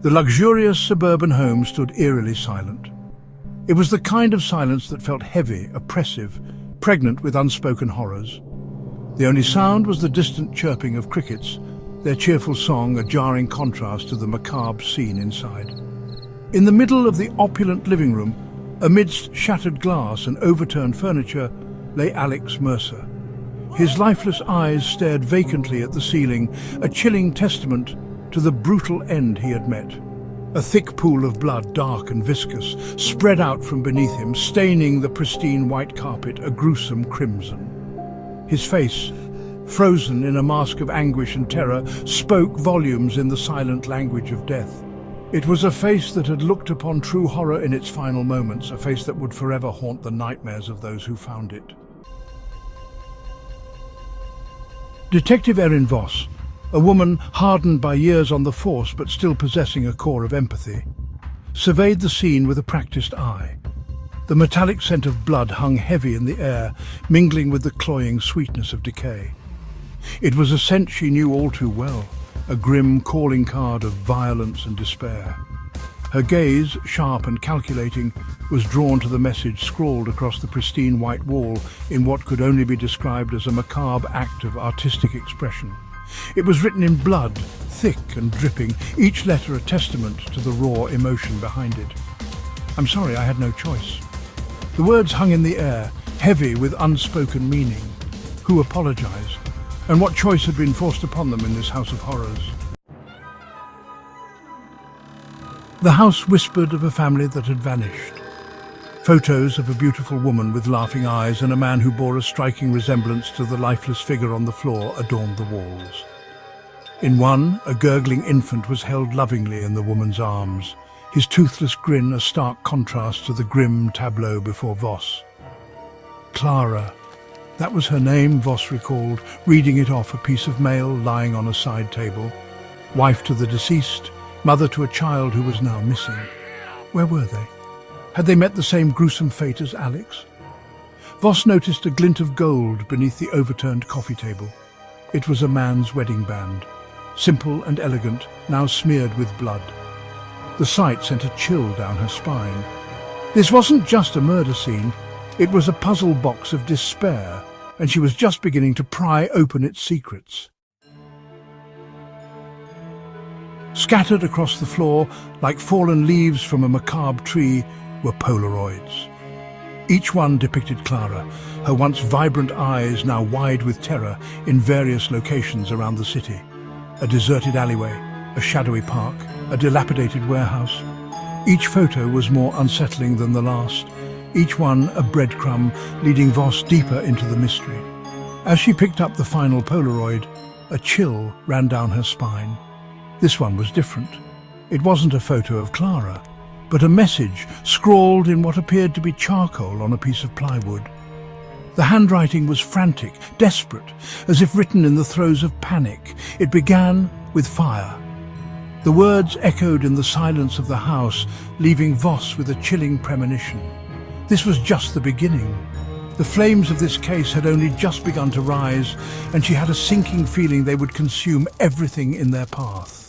The luxurious suburban home stood eerily silent. It was the kind of silence that felt heavy, oppressive, pregnant with unspoken horrors. The only sound was the distant chirping of crickets, their cheerful song a jarring contrast to the macabre scene inside. In the middle of the opulent living room, amidst shattered glass and overturned furniture, lay Alex Mercer. His lifeless eyes stared vacantly at the ceiling, a chilling testament to the brutal end he had met. A thick pool of blood, dark and viscous, spread out from beneath him, staining the pristine white carpet a gruesome crimson. His face, frozen in a mask of anguish and terror, spoke volumes in the silent language of death. It was a face that had looked upon true horror in its final moments, a face that would forever haunt the nightmares of those who found it. Detective Erin Voss, a woman hardened by years on the force but still possessing a core of empathy, surveyed the scene with a practiced eye. The metallic scent of blood hung heavy in the air, mingling with the cloying sweetness of decay. It was a scent she knew all too well, a grim calling card of violence and despair. Her gaze, sharp and calculating, was drawn to the message scrawled across the pristine white wall in what could only be described as a macabre act of artistic expression. It was written in blood, thick and dripping, each letter a testament to the raw emotion behind it. "I'm sorry, I had no choice." The words hung in the air, heavy with unspoken meaning. Who apologized? And what choice had been forced upon them in this house of horrors? The house whispered of a family that had vanished. Photos of a beautiful woman with laughing eyes and a man who bore a striking resemblance to the lifeless figure on the floor adorned the walls. In one, a gurgling infant was held lovingly in the woman's arms, his toothless grin a stark contrast to the grim tableau before Voss. Clara. That was her name, Voss recalled, reading it off a piece of mail lying on a side table. Wife to the deceased, mother to a child who was now missing. Where were they? Had they met the same gruesome fate as Alex? Voss noticed a glint of gold beneath the overturned coffee table. It was a man's wedding band, simple and elegant, now smeared with blood. The sight sent a chill down her spine. This wasn't just a murder scene. It was a puzzle box of despair, and she was just beginning to pry open its secrets. Scattered across the floor, like fallen leaves from a macabre tree, were Polaroids. Each one depicted Clara, her once vibrant eyes now wide with terror, in various locations around the city. A deserted alleyway, a shadowy park, a dilapidated warehouse. Each photo was more unsettling than the last, each one a breadcrumb leading Voss deeper into the mystery. As she picked up the final Polaroid, a chill ran down her spine. This one was different. It wasn't a photo of Clara, but a message scrawled in what appeared to be charcoal on a piece of plywood. The handwriting was frantic, desperate, as if written in the throes of panic. It began with fire. The words echoed in the silence of the house, leaving Voss with a chilling premonition. This was just the beginning. The flames of this case had only just begun to rise, and she had a sinking feeling they would consume everything in their path.